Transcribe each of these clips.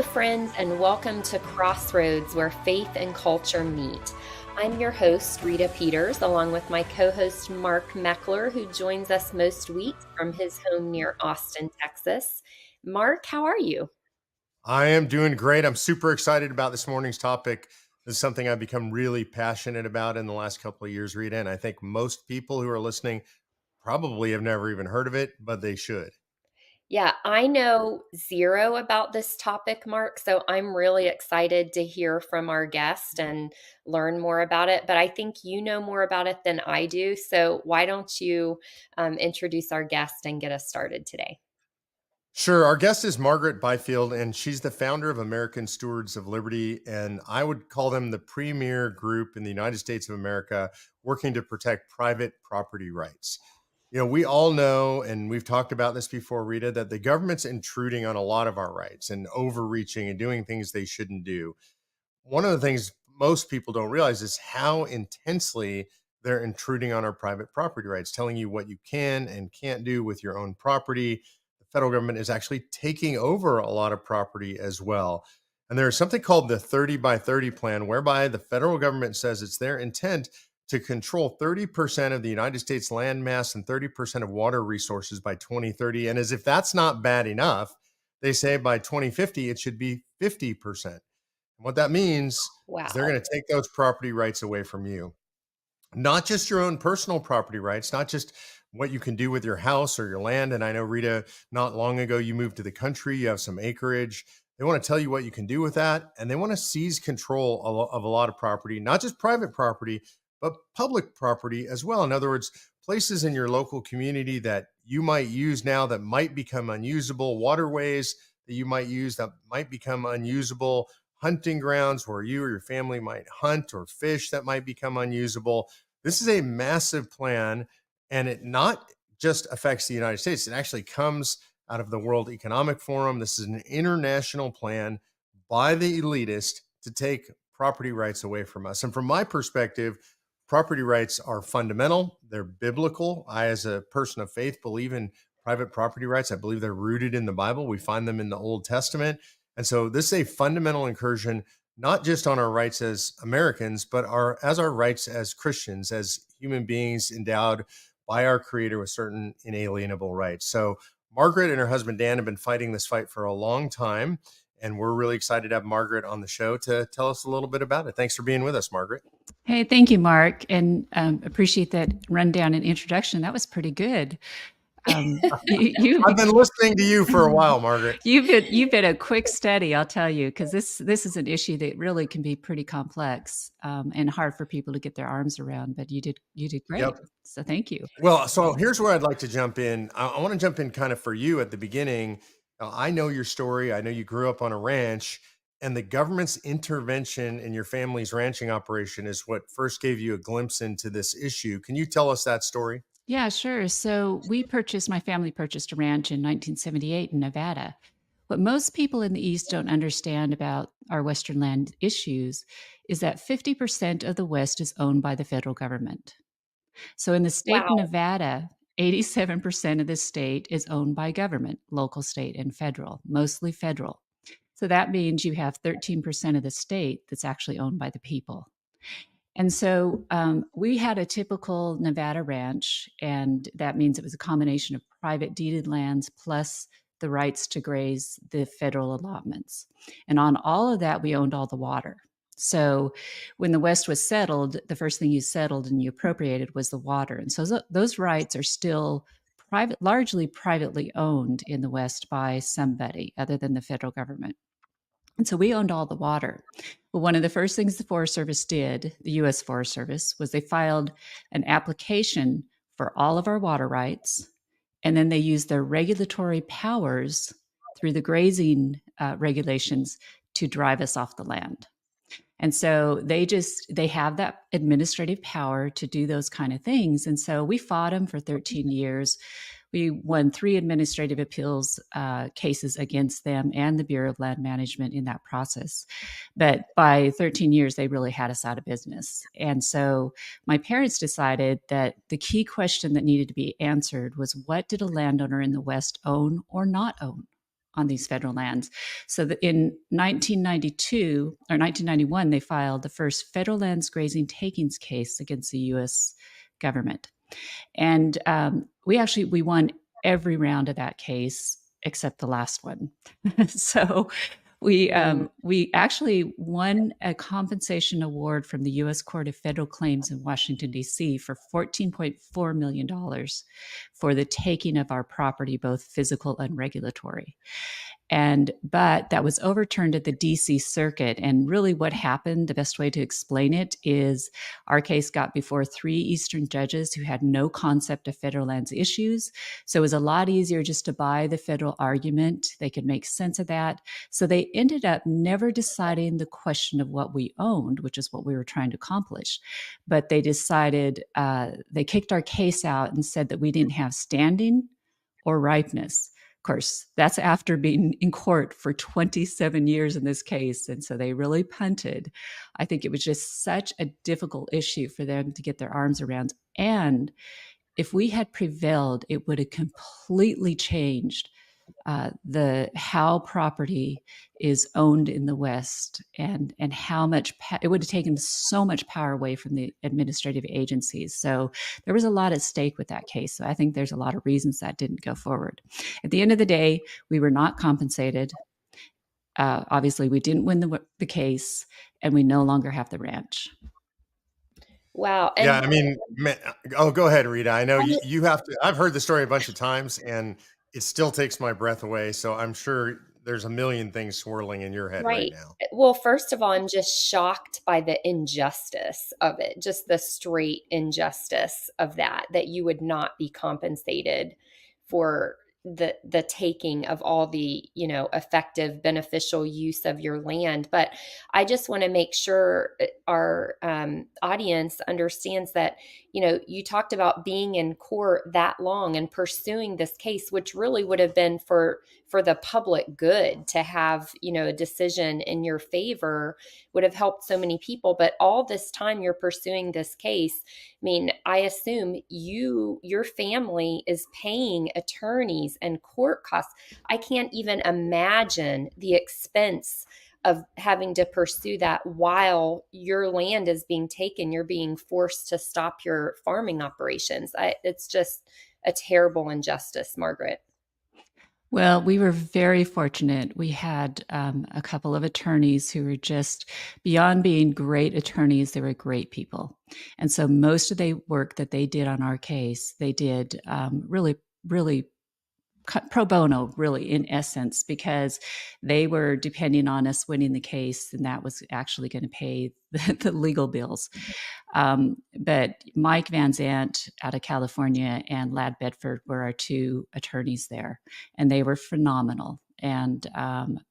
Hello, friends, and welcome to Crossroads, where faith and culture meet. I'm your host, Rita Peters, along with my co host, Mark Meckler, who joins us most weeks from his home near Austin, Texas. Mark, how are you? I am doing great. I'm super excited about this morning's topic. This is something I've become really passionate about in the last couple of years, Rita. And I think most people who are listening probably have never even heard of it, but they should. Yeah, I know zero about this topic, Mark, so I'm really excited to hear from our guest and learn more about it. But I think you know more about it than I do. So why don't you introduce our guest and get us started today? Sure. Our guest is Margaret Bfield, and she's the founder of American Stewards of Liberty. And I would call them the premier group in the United States of America working to protect private property rights. We all know, and we've talked about this before, Rita, that the government's intruding on a lot of our rights and overreaching and doing things they shouldn't do. One of the things most people don't realize is how intensely they're intruding on our private property rights, telling you what you can and can't do with your own property. The federal government is actually taking over a lot of property as well. And there's something called the 30 by 30 plan, whereby the federal government says it's their intent to control 30% of the United States land mass and 30% of water resources by 2030. And as if that's not bad enough, they say by 2050, it should be 50%. What that means is they're Wow. going to take those property rights away from you. Not just your own personal property rights, not just what you can do with your house or your land. And I know, Rita, not long ago, you moved to the country, you have some acreage. They want to tell you what you can do with that. And they want to seize control of a lot of property, not just private property, but public property as well. In other words, places in your local community that you might use now that might become unusable, waterways that you might use that might become unusable, hunting grounds where you or your family might hunt or fish that might become unusable. This is a massive plan, and it not just affects the United States, it actually comes out of the World Economic Forum. This is an international plan by the elitist to take property rights away from us. And from my perspective, property rights are fundamental, they're biblical. I, as a person of faith, believe in private property rights. I believe they're rooted in the Bible. We find them in the Old Testament. And so this is a fundamental incursion, not just on our rights as Americans, but our rights as Christians, as human beings endowed by our Creator with certain inalienable rights. So Margaret and her husband Dan have been fighting this fight for a long time, and we're really excited to have Margaret on the show to tell us a little bit about it. Thanks for being with us, Margaret. Hey, thank you, Mark, and appreciate that rundown and introduction. That was pretty good. I've been listening to you for a while, Margaret. You've been a quick study, I'll tell you, because this is an issue that really can be pretty complex and hard for people to get their arms around. But you did great. Yep. So thank you. Well, so here's where I'd like to jump in. I want to jump in kind of for you at the beginning. I know your story. I know you grew up on a ranch, and the government's intervention in your family's ranching operation is what first gave you a glimpse into this issue. Can you tell us that story? Yeah, sure. So my family purchased a ranch in 1978 in Nevada. What most people in the East don't understand about our Western land issues is that 50% of the West is owned by the federal government. So in the state of Wow. Nevada, 87% of the state is owned by government, local, state, and federal, mostly federal. So that means you have 13% of the state that's actually owned by the people. And so we had a typical Nevada ranch, and that means it was a combination of private deeded lands plus the rights to graze the federal allotments. And on all of that, we owned all the water. So when the West was settled, the first thing you settled and you appropriated was the water. And so those rights are still largely privately owned in the West by somebody other than the federal government. And so we owned all the water. Well, one of the first things the Forest Service did, the U.S. Forest Service, was they filed an application for all of our water rights. And then they used their regulatory powers through the grazing regulations to drive us off the land. And so they have that administrative power to do those kind of things. And so we fought them for 13 years. We won 3 administrative appeals cases against them and the Bureau of Land Management in that process. But by 13 years, they really had us out of business. And so my parents decided that the key question that needed to be answered was, what did a landowner in the West own or not own? on these federal lands. So that in 1992 or 1991, they filed the first federal lands grazing takings case against the U.S. government. And we won every round of that case except the last one. So we actually won a compensation award from the U.S. Court of Federal Claims in Washington, D.C. for $14.4 million for the taking of our property, both physical and regulatory. But that was overturned at the DC Circuit. And really what happened, the best way to explain it is our case got before 3 Eastern judges who had no concept of federal lands issues. So it was a lot easier just to buy the federal argument. They could make sense of that. So they ended up never deciding the question of what we owned, which is what we were trying to accomplish. But they decided, they kicked our case out and said that we didn't have standing or ripeness. Of course, that's after being in court for 27 years in this case. And so they really punted. I think it was just such a difficult issue for them to get their arms around. And if we had prevailed, it would have completely changed how property is owned in the West, and how much it would have taken so much power away from the administrative agencies. So there was a lot at stake with that case. So I think there's a lot of reasons that didn't go forward. At the end of the day, we were not compensated. Obviously, we didn't win the case, and we no longer have the ranch. Wow. Yeah, And I mean, go ahead, Rita. I know you have to. I've heard the story a bunch of times, and it still takes my breath away. So I'm sure there's a million things swirling in your head right right. now. Well, first of all, I'm just shocked by the injustice of it, just the straight injustice of that you would not be compensated for the taking of all the, effective beneficial use of your land. But I just want to make sure our audience understands that, you talked about being in court that long and pursuing this case, which really would have been for the public good to have, a decision in your favor, would have helped so many people. But all this time you're pursuing this case, I mean, I assume your family is paying attorneys and court costs. I can't even imagine the expense of having to pursue that while your land is being taken. You're being forced to stop your farming operations. It's just a terrible injustice, Margaret. Well, we were very fortunate. We had a couple of attorneys who were just beyond being great attorneys, they were great people. And so most of the work that they did on our case, they did really, really pro bono, really, in essence, because they were depending on us winning the case, and that was actually going to pay the legal bills. But Mike Van Zant out of California and Lad Bedford were our 2 attorneys there, and they were phenomenal. And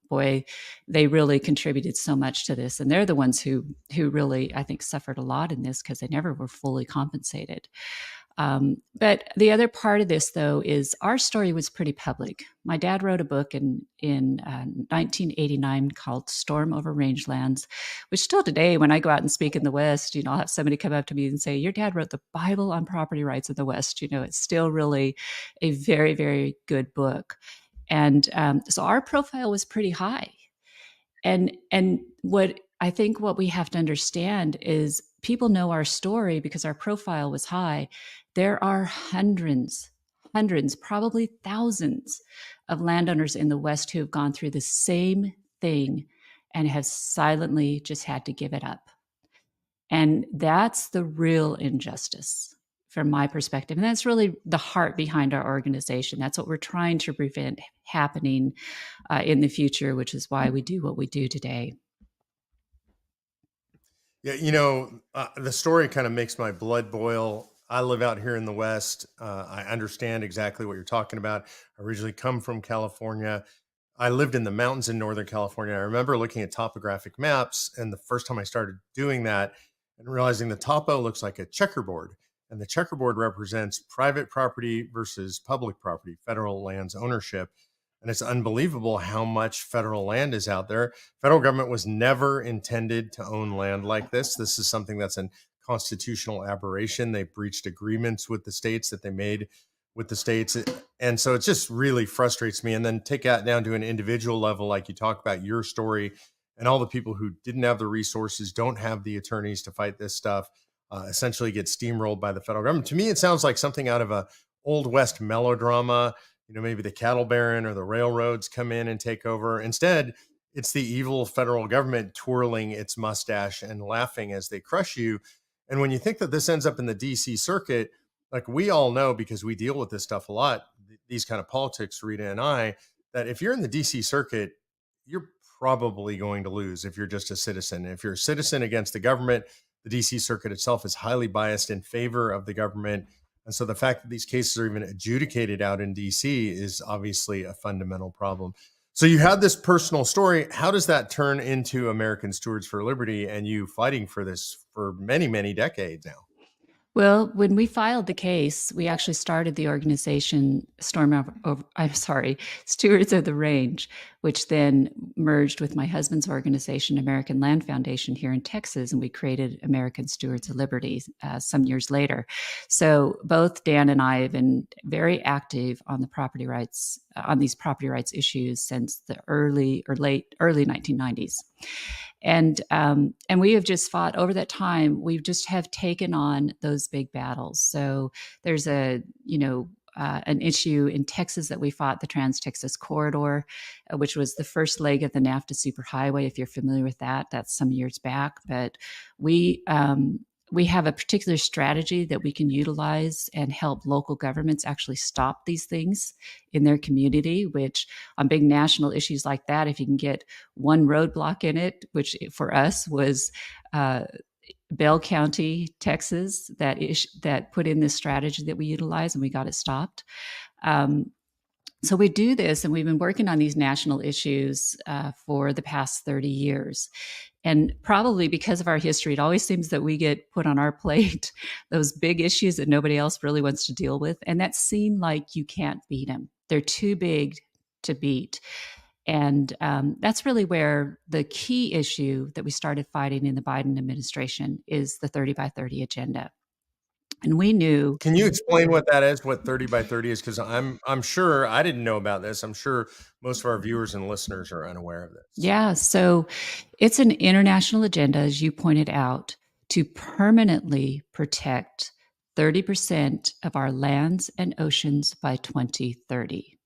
boy, they really contributed so much to this. And they're the ones who really, I think, suffered a lot in this because they never were fully compensated. But the other part of this, though, is our story was pretty public. My dad wrote a book in 1989 called Storm Over Rangelands, which still today, when I go out and speak in the West, I'll have somebody come up to me and say, your dad wrote the Bible on property rights in the West. It's still really a very, very good book. And so our profile was pretty high. And what we have to understand is people know our story because our profile was high. There are hundreds, probably thousands of landowners in the West who have gone through the same thing and have silently just had to give it up. And that's the real injustice from my perspective. And that's really the heart behind our organization. That's what we're trying to prevent happening in the future, which is why we do what we do today. Yeah, the story kind of makes my blood boil. I live out here in the West. I understand exactly what you're talking about. I originally come from California. I lived in the mountains in Northern California. I remember looking at topographic maps, and the first time I started doing that and realizing the topo looks like a checkerboard, and the checkerboard represents private property versus public property, federal lands ownership. And it's unbelievable how much federal land is out there. Federal government was never intended to own land like this. This is something that's an constitutional aberration. They breached agreements with the states that they made with the states. And so it just really frustrates me. And then take that down to an individual level, like you talk about your story and all the people who didn't have the resources, don't have the attorneys to fight this stuff, essentially get steamrolled by the federal government. To me, it sounds like something out of a old West melodrama. Maybe the cattle baron or the railroads come in and take over. Instead, it's the evil federal government twirling its mustache and laughing as they crush you. And when you think that this ends up in the DC circuit, like we all know because we deal with this stuff a lot, these kind of politics, Rita and I, that if you're in the DC circuit, you're probably going to lose if you're just a citizen. If you're a citizen against the government, the DC circuit itself is highly biased in favor of the government. And so the fact that these cases are even adjudicated out in DC is obviously a fundamental problem. So you had this personal story. How does that turn into American Stewards for Liberty and you fighting for this for many, many decades now? Well, when we filed the case, we actually started the organization Stewards of the Range, which then merged with my husband's organization, American Land Foundation, here in Texas, and we created American Stewards of Liberty some years later. So both Dan and I have been very active on these property rights issues since the early 1990s. And we have just fought over that time. We just have taken on those big battles. So there's an issue in Texas that we fought, the Trans-Texas Corridor, which was the first leg of the NAFTA superhighway. If you're familiar with that, that's some years back. But we have a particular strategy that we can utilize and help local governments actually stop these things in their community, which on big national issues like that, if you can get one roadblock in it, which for us was Bell County, Texas, that put in this strategy that we utilize, and we got it stopped. So we do this, and we've been working on these national issues for the past 30 years. And probably because of our history, it always seems that we get put on our plate those big issues that nobody else really wants to deal with. And that seem like you can't beat them. They're too big to beat. And that's really where the key issue that we started fighting in the Biden administration is the 30 by 30 agenda. And we knew. Can you explain what that is, what 30 by 30 is? Because I'm sure I didn't know about this. I'm sure most of our viewers and listeners are unaware of this. Yeah, so it's an international agenda, as you pointed out, to permanently protect 30% of our lands and oceans by 2030.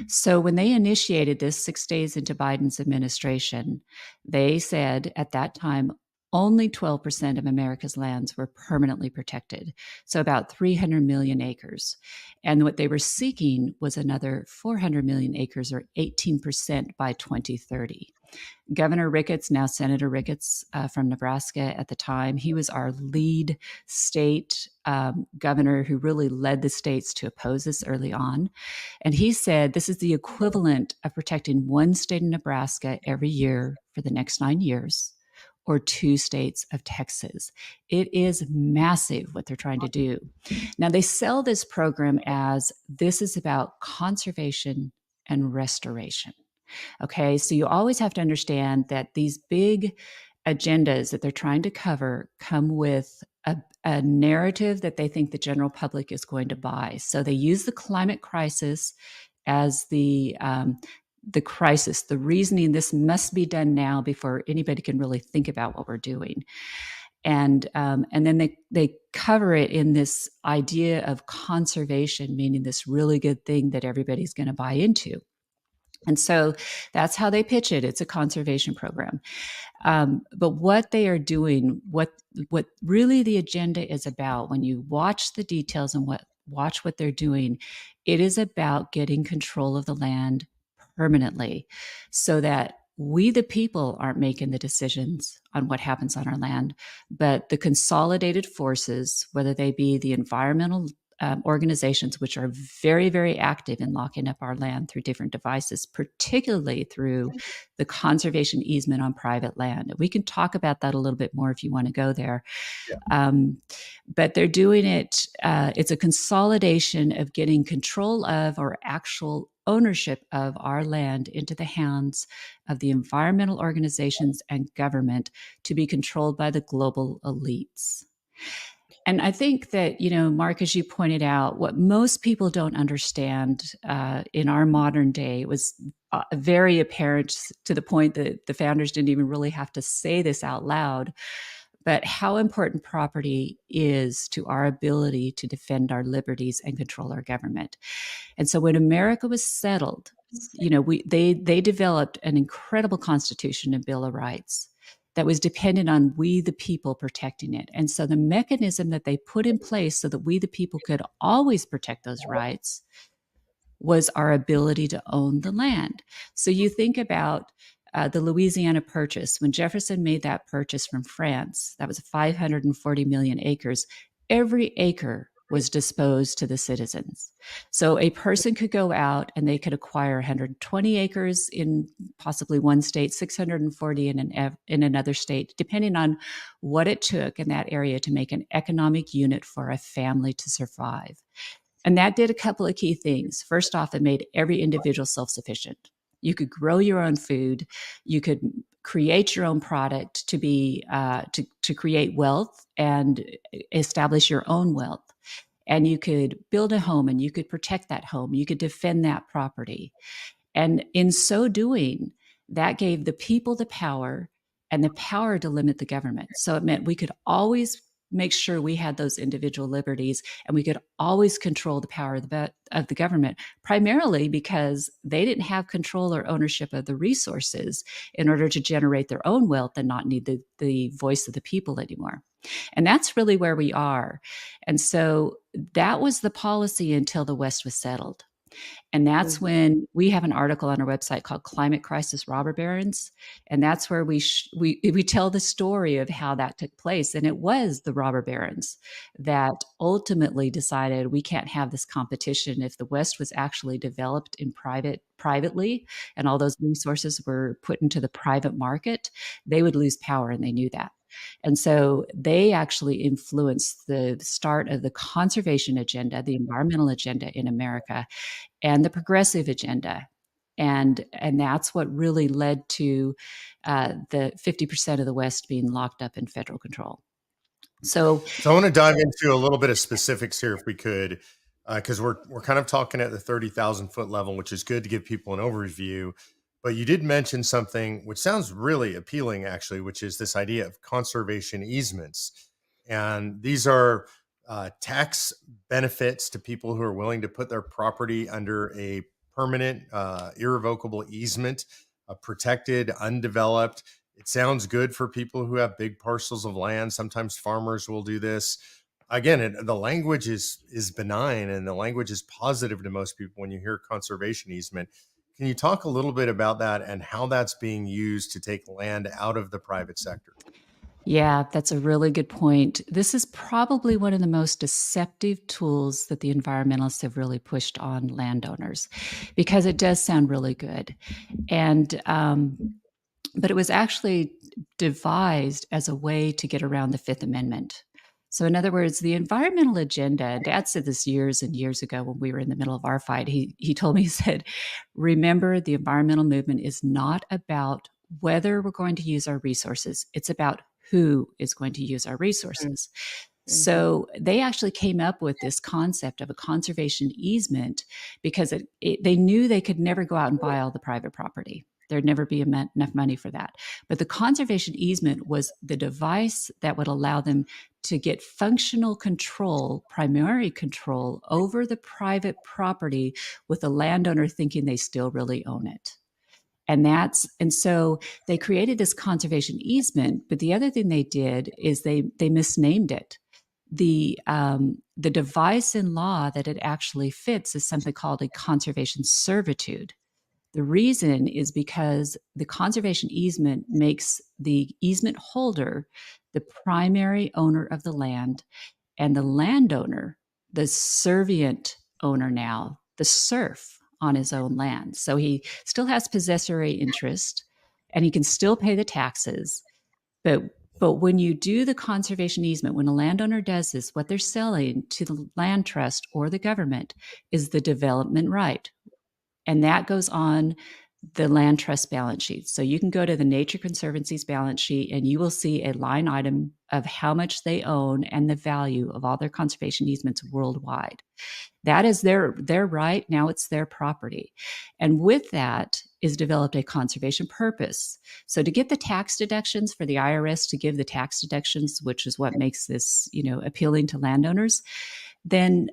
So when they initiated this 6 days into Biden's administration, they said at that time only 12% of America's lands were permanently protected, so about 300 million acres. And what they were seeking was another 400 million acres, or 18% by 2030. Governor Ricketts, now Senator Ricketts from Nebraska at the time, he was our lead state governor who really led the states to oppose this early on. And he said this is the equivalent of protecting one state in Nebraska every year for the next 9 years, or 2 states of Texas. It is massive what they're trying to do. Now, they sell this program as this is about conservation and restoration. Okay, so you always have to understand that these big agendas that they're trying to cover come with a narrative that they think the general public is going to buy. So they use the climate crisis as the crisis, the reasoning this must be done now before anybody can really think about what we're doing. And then they cover it in this idea of conservation, meaning this really good thing that everybody's going to buy into. And so that's how they pitch it. It's a conservation program. But what they are doing, what really the agenda is about, when you watch the details and watch what they're doing, it is about getting control of the land permanently so that we, the people, aren't making the decisions on what happens on our land, but the consolidated forces, whether they be the environmental organizations, which are very, very active in locking up our land through different devices, particularly through the conservation easement on private land. We can talk about that a little bit more if you want to go there. Yeah. But they're doing it, it's a consolidation of getting control of, or actual ownership of, our land into the hands of the environmental organizations and government to be controlled by the global elites. And I think that, Mark, as you pointed out, what most people don't understand in our modern day was very apparent to the point that the founders didn't even really have to say this out loud, but how important property is to our ability to defend our liberties and control our government. And so when America was settled, they developed an incredible constitution and bill of rights that was dependent on we the people protecting it. And so the mechanism that they put in place so that we the people could always protect those rights was our ability to own the land. So you think about the Louisiana Purchase. When Jefferson made that purchase from France, that was 540 million acres. Every acre was disposed to the citizens. So a person could go out and they could acquire 120 acres in possibly one state, 640 in another state, depending on what it took in that area to make an economic unit for a family to survive. And that did a couple of key things. First off, it made every individual self-sufficient. You could grow your own food. You could create your own product to be to create wealth and establish your own wealth. And you could build a home and you could protect that home. You could defend that property. And in so doing, that gave the people the power and the power to limit the government. So it meant we could always make sure we had those individual liberties and we could always control the power of the government, primarily because they didn't have control or ownership of the resources in order to generate their own wealth and not need the voice of the people anymore. And that's really where we are. And so that was the policy until the West was settled. And that's when we have an article on our website called Climate Crisis Robber Barons. And that's where we tell the story of how that took place. And it was the robber barons that ultimately decided we can't have this competition. If the West was actually developed in privately and all those resources were put into the private market, they would lose power, and they knew that. And so they actually influenced the start of the conservation agenda, the environmental agenda in America, and the progressive agenda. And that's what really led to the 50% of the West being locked up in federal control. So I want to dive into a little bit of specifics here, if we could, because we're kind of talking at the 30,000 foot level, which is good to give people an overview. But you did mention something which sounds really appealing, actually, which is this idea of conservation easements, and these are tax benefits to people who are willing to put their property under a permanent, irrevocable easement, protected, undeveloped. It sounds good for people who have big parcels of land. Sometimes farmers will do this. Again, the language is benign and the language is positive to most people when you hear conservation easement. Can you talk a little bit about that and how that's being used to take land out of the private sector? yeah, that's a really good point. This is probably one of the most deceptive tools that the environmentalists have really pushed on landowners, because it does sound really good. And but it was actually devised as a way to get around the Fifth Amendment. So, in other words, the environmental agenda, Dad said this years and years ago when we were in the middle of our fight. He told me, he said, remember, the environmental movement is not about whether we're going to use our resources, it's about who is going to use our resources. So they actually came up with this concept of a conservation easement because they knew they could never go out and buy all the private property. There'd never be enough money for that. But the conservation easement was the device that would allow them to get functional control, primary control over the private property with the landowner thinking they still really own it. And so they created this conservation easement. But the other thing they did is they misnamed it. The device in law that it actually fits is something called a conservation servitude. The reason is because the conservation easement makes the easement holder the primary owner of the land, and the landowner the servient owner now, the serf on his own land. So he still has possessory interest and he can still pay the taxes. But when you do the conservation easement, when a landowner does this, what they're selling to the land trust or the government is the development right. And that goes on the land trust balance sheet. So you can go to the Nature Conservancy's balance sheet and you will see a line item of how much they own and the value of all their conservation easements worldwide. That is their right. Now it's their property. And with that is developed a conservation purpose. So to get the tax deductions for the IRS to give the tax deductions, which is what makes this, appealing to landowners, then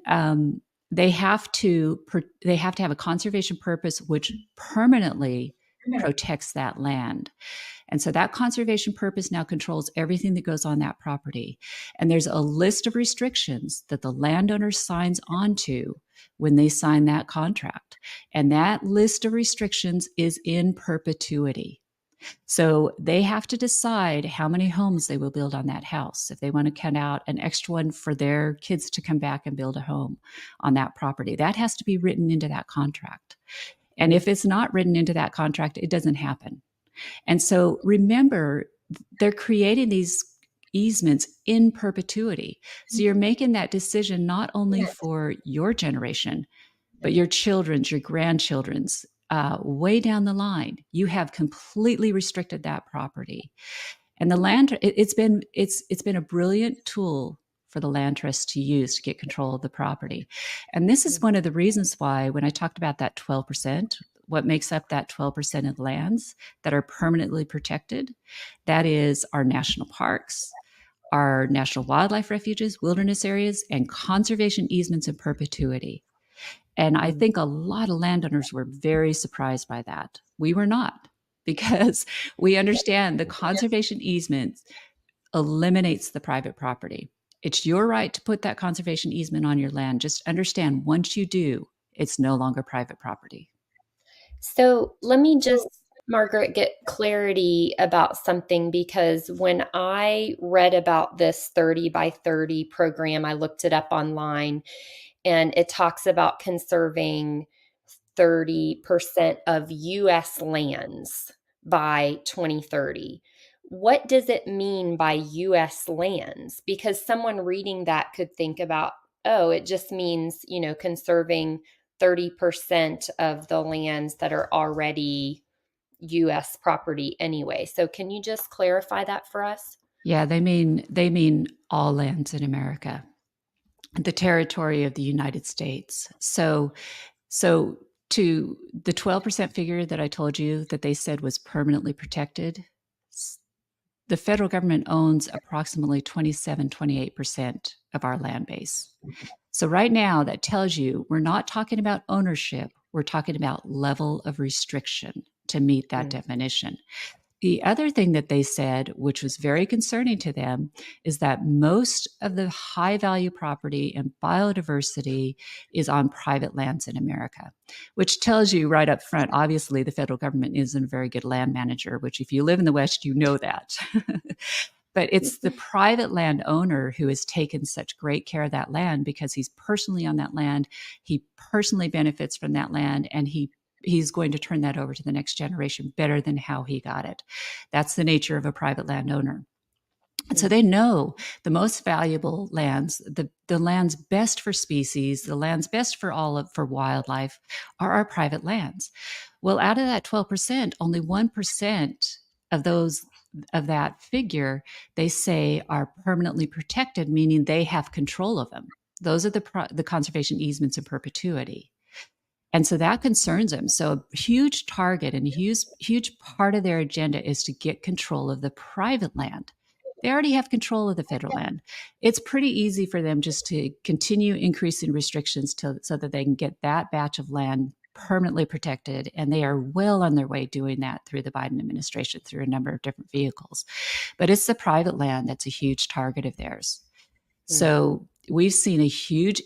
they have to have a conservation purpose which permanently protects that land. And so that conservation purpose now controls everything that goes on that property. And there's a list of restrictions that the landowner signs onto when they sign that contract. And that list of restrictions is in perpetuity. So they have to decide how many homes they will build on that house. If they want to cut out an extra one for their kids to come back and build a home on that property, that has to be written into that contract. And if it's not written into that contract, it doesn't happen. And so remember, they're creating these easements in perpetuity. So you're making that decision not only for your generation, but your children's, your grandchildren's, way down the line. You have completely restricted that property. And the land, it's been a brilliant tool for the land trust to use to get control of the property. And this is one of the reasons why, when I talked about that 12%, what makes up that 12% of lands that are permanently protected, that is our national parks, our national wildlife refuges, wilderness areas, and conservation easements in perpetuity. And I think a lot of landowners were very surprised by that. We were not, because we understand the conservation easement eliminates the private property. It's your right to put that conservation easement on your land. Just understand, once you do, it's no longer private property. So let me just, Margaret, get clarity about something, because when I read about this 30 by 30 program, I looked it up online, and it talks about conserving 30% of US lands by 2030. What does it mean by US lands? Because someone reading that could think about, oh, it just means, conserving 30% of the lands that are already US property anyway. So can you just clarify that for us? Yeah, they mean all lands in America, the territory of the United States. So to the 12% figure that I told you that they said was permanently protected, the federal government owns approximately 28% of our land base. So right now, that tells you we're not talking about ownership, we're talking about level of restriction to meet that definition. The other thing that they said, which was very concerning to them, is that most of the high value property and biodiversity is on private lands in America, which tells you right up front, obviously, the federal government isn't a very good land manager, which if you live in the West, you know that. But it's the private landowner who has taken such great care of that land because he's personally on that land. He personally benefits from that land, and he's going to turn that over to the next generation better than how he got it. That's the nature of a private landowner. And so they know the most valuable lands, the lands best for species, the lands best for wildlife, are our private lands. Well, out of that 12%, only 1% of that figure, they say, are permanently protected, meaning they have control of them. Those are the conservation easements in perpetuity. And so that concerns them. So a huge target and a huge part of their agenda is to get control of the private land. They already have control of the federal land. It's pretty easy for them just to continue increasing restrictions so that they can get that batch of land permanently protected. And they are well on their way doing that through the Biden administration, through a number of different vehicles. But it's the private land that's a huge target of theirs. So we've seen a huge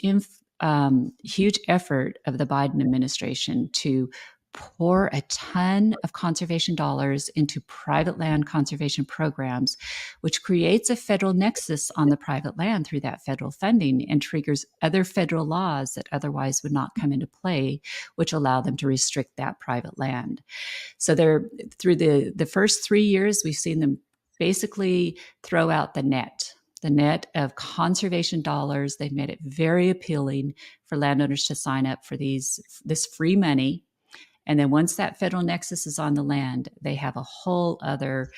effort of the Biden administration to pour a ton of conservation dollars into private land conservation programs, which creates a federal nexus on the private land through that federal funding and triggers other federal laws that otherwise would not come into play, which allow them to restrict that private land. So through the first 3 years, we've seen them basically throw out the net of conservation dollars. They've made it very appealing for landowners to sign up for this free money. And then once that federal nexus is on the land, they have a whole other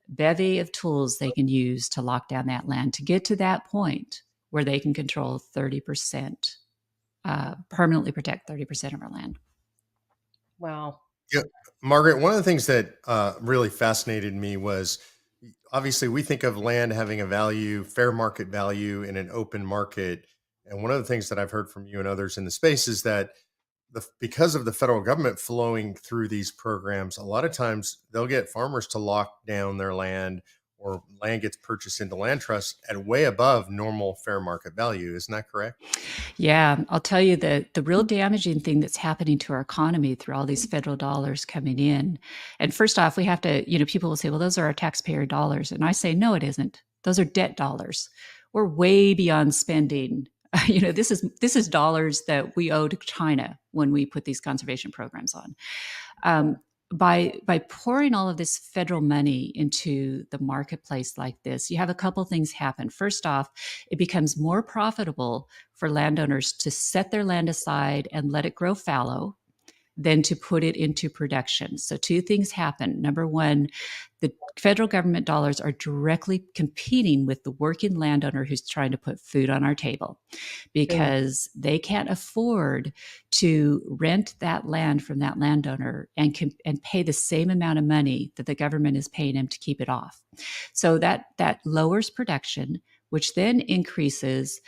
bevy of tools they can use to lock down that land to get to that point where they can control 30%, permanently protect 30% of our land. Wow. Yeah, Margaret, one of the things that really fascinated me was obviously we think of land having a value, fair market value in an open market. And one of the things that I've heard from you and others in the space is that because of the federal government flowing through these programs, a lot of times they'll get farmers to lock down their land, or land gets purchased into land trusts at way above normal fair market value. Isn't that correct? Yeah, I'll tell you the real damaging thing that's happening to our economy through all these federal dollars coming in. And first off, we have to, people will say, well, those are our taxpayer dollars. And I say, no, it isn't. Those are debt dollars. We're way beyond spending. This is dollars that we owe to China when we put these conservation programs on. By pouring all of this federal money into the marketplace like this, you have a couple things happen. First off, it becomes more profitable for landowners to set their land aside and let it grow fallow than to put it into production. So two things happen. Number one, the federal government dollars are directly competing with the working landowner who's trying to put food on our table, because they can't afford to rent that land from that landowner and pay the same amount of money that the government is paying him to keep it off. So that lowers production, which then increases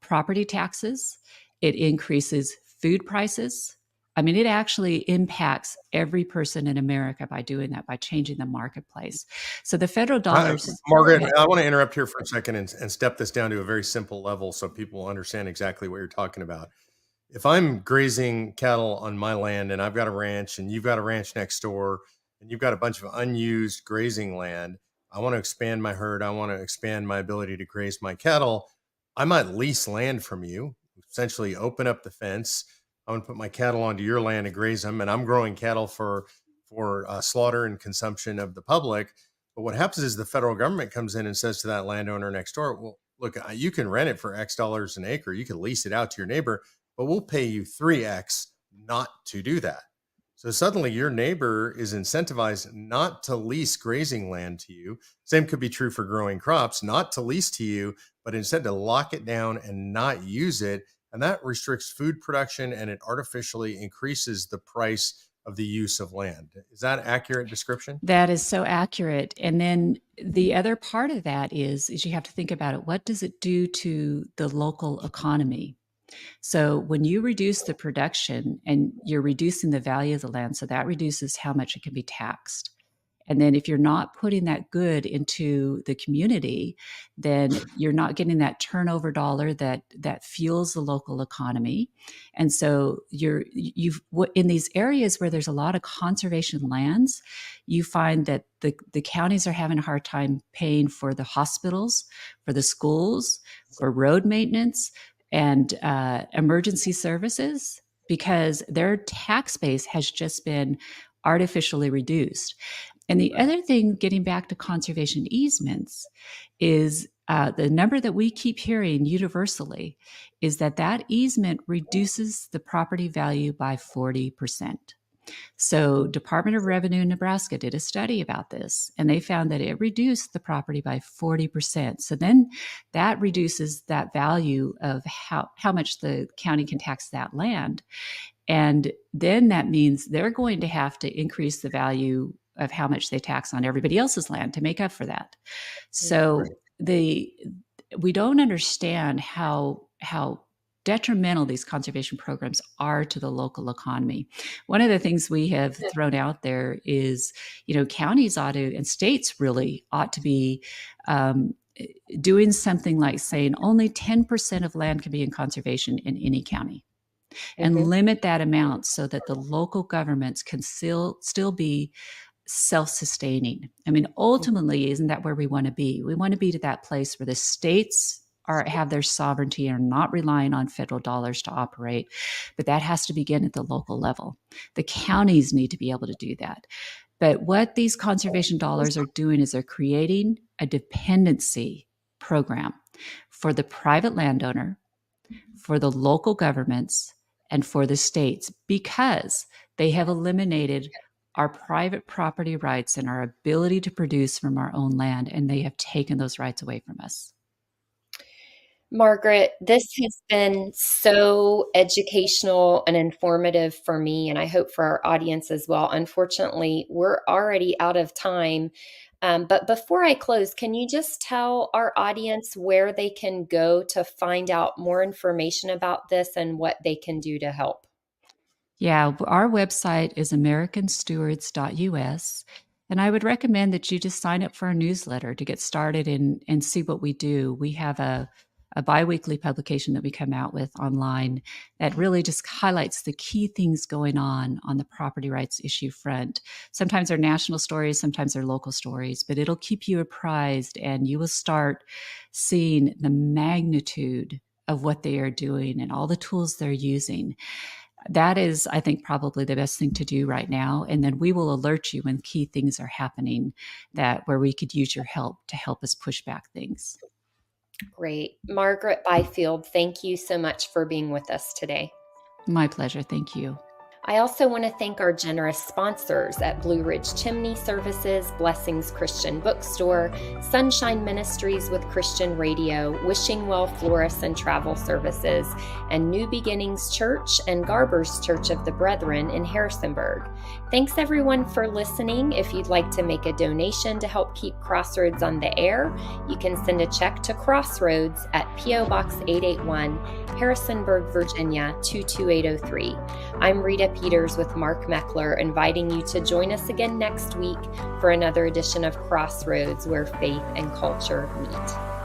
property taxes. It increases food prices. I mean, it actually impacts every person in America by doing that, by changing the marketplace. So the federal dollars. Margaret, I want to interrupt here for a second and step this down to a very simple level so people will understand exactly what you're talking about. If I'm grazing cattle on my land and I've got a ranch and you've got a ranch next door and you've got a bunch of unused grazing land, I want to expand my herd, I want to expand my ability to graze my cattle, I might lease land from you, essentially open up the fence. I'm going to put my cattle onto your land and graze them, and I'm growing cattle for slaughter and consumption of the public. But what happens is the federal government comes in and says to that landowner next door, well, look, you can rent it for X dollars an acre. You can lease it out to your neighbor, but we'll pay you 3X not to do that. So suddenly your neighbor is incentivized not to lease grazing land to you. Same could be true for growing crops, not to lease to you, but instead to lock it down and not use it. And that restricts food production, and it artificially increases the price of the use of land. Is that accurate description? That is so accurate. And then the other part of that is you have to think about it. What does it do to the local economy? So when you reduce the production and you're reducing the value of the land, so that reduces how much it can be taxed. And then if you're not putting that good into the community, then you're not getting that turnover dollar that fuels the local economy. And so you've in these areas where there's a lot of conservation lands, you find that the counties are having a hard time paying for the hospitals, for the schools, for road maintenance, and emergency services, because their tax base has just been artificially reduced. And the other thing, getting back to conservation easements, is the number that we keep hearing universally is that easement reduces the property value by 40%. So Department of Revenue in Nebraska did a study about this, and they found that it reduced the property by 40%. So then that reduces that value of how much the county can tax that land. And then that means they're going to have to increase the value of how much they tax on everybody else's land to make up for that. So we don't understand how detrimental these conservation programs are to the local economy. One of the things we have thrown out there is, counties ought to, and states really ought to be doing something like saying only 10% of land can be in conservation in any county, and limit that amount so that the local governments can still be self-sustaining. I mean, ultimately, isn't that where we want to be? We want to be to that place where the states have their sovereignty and are not relying on federal dollars to operate, but that has to begin at the local level. The counties need to be able to do that. But what these conservation dollars are doing is they're creating a dependency program for the private landowner, for the local governments, and for the states, because They have eliminated our private property rights and our ability to produce from our own land, and they have taken those rights away from us. Margaret, this has been so educational and informative for me, and I hope for our audience as well. Unfortunately, we're already out of time. But before I close, can you just tell our audience where they can go to find out more information about this and what they can do to help? Yeah, our website is americanstewards.us. And I would recommend that you just sign up for our newsletter to get started and see what we do. We have a biweekly publication that we come out with online that really just highlights the key things going on the property rights issue front. Sometimes they're national stories, sometimes they're local stories, but it'll keep you apprised and you will start seeing the magnitude of what they are doing and all the tools they're using. That is, I think, probably the best thing to do right now. And then we will alert you when key things are happening that where we could use your help to help us push back things. Great. Margaret Bfield, thank you so much for being with us today. My pleasure. Thank you. I also want to thank our generous sponsors at Blue Ridge Chimney Services, Blessings Christian Bookstore, Sunshine Ministries with Christian Radio, Wishing Well Florists and Travel Services, and New Beginnings Church and Garber's Church of the Brethren in Harrisonburg. Thanks everyone for listening. If you'd like to make a donation to help keep Crossroads on the air, you can send a check to Crossroads at P.O. Box 881, Harrisonburg, Virginia 22803. I'm Rita Peters with Mark Meckler, inviting you to join us again next week for another edition of Crossroads, where faith and culture meet.